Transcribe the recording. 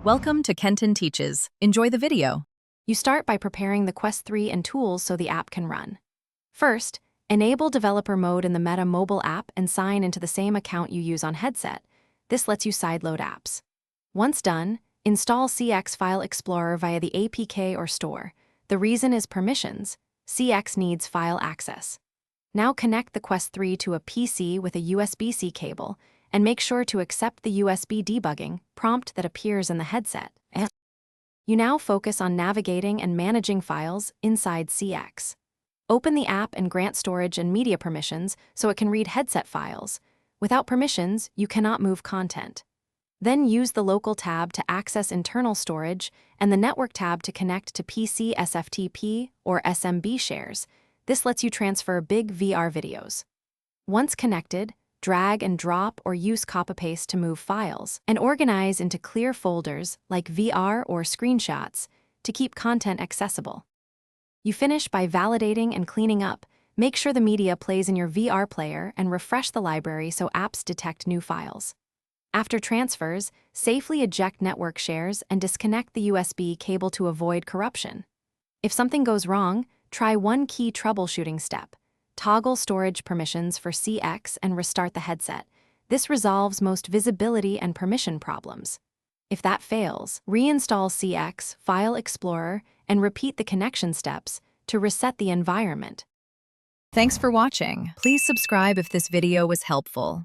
Welcome to Kenton Teaches. Enjoy the video. You start by preparing the Quest 3 and tools so the app can run. First, enable developer mode in the Meta mobile app and sign into the same account you use on headset. This lets you sideload apps. Once done, install CX File Explorer via the APK or store. The reason is permissions. CX needs file access. Now connect the Quest 3 to a PC with a USB-C cable and make sure to accept the USB debugging prompt that appears in the headset. You now focus on navigating and managing files inside CX. Open the app and grant storage and media permissions so it can read headset files. Without permissions, you cannot move content. Then use the local tab to access internal storage and the network tab to connect to PC SFTP or SMB shares. This lets you transfer big VR videos. Once connected, drag and drop or use copy-paste to move files, and organize into clear folders like VR or screenshots to keep content accessible. You finish by validating and cleaning up. Make sure the media plays in your VR player and refresh the library so apps detect new files. After transfers, safely eject network shares and disconnect the USB cable to avoid corruption. If something goes wrong, try one key troubleshooting step. Toggle storage permissions for CX and restart the headset. This resolves most visibility and permission problems. If that fails, reinstall CX File Explorer and repeat the connection steps to reset the environment. Thanks for watching. Please subscribe if this video was helpful.